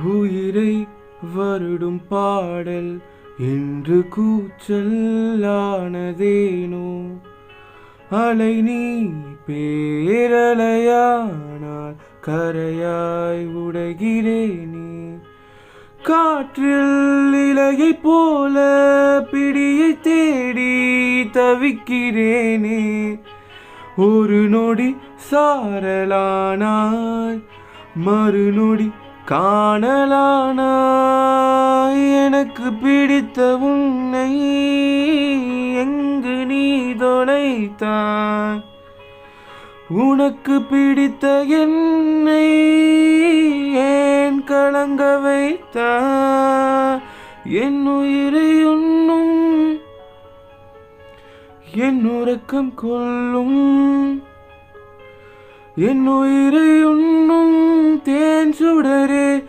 உயிரை வருடும் பாடல் என்று கூச்சலானதேனோ. அலை நீ பேரலையானால் கரையாய் உடைகிறேனே. காற்றில் இலையை போல பிடியை தேடி தவிக்கிறேனே. ஒரு நொடி சாரலானாய் மறுநொடி காணலானாய். எனக்கு பிடித்த உன்னை எங்கு நீ தொலைத்தாய். உனக்கு பிடித்த என்னை ஏன் கலங்க வைத்தாய். என் உயிரை உண்ணும் என் உறக்கம் கொள்ளும். என் உயிரை உண்ணும் தேன் சுடரே.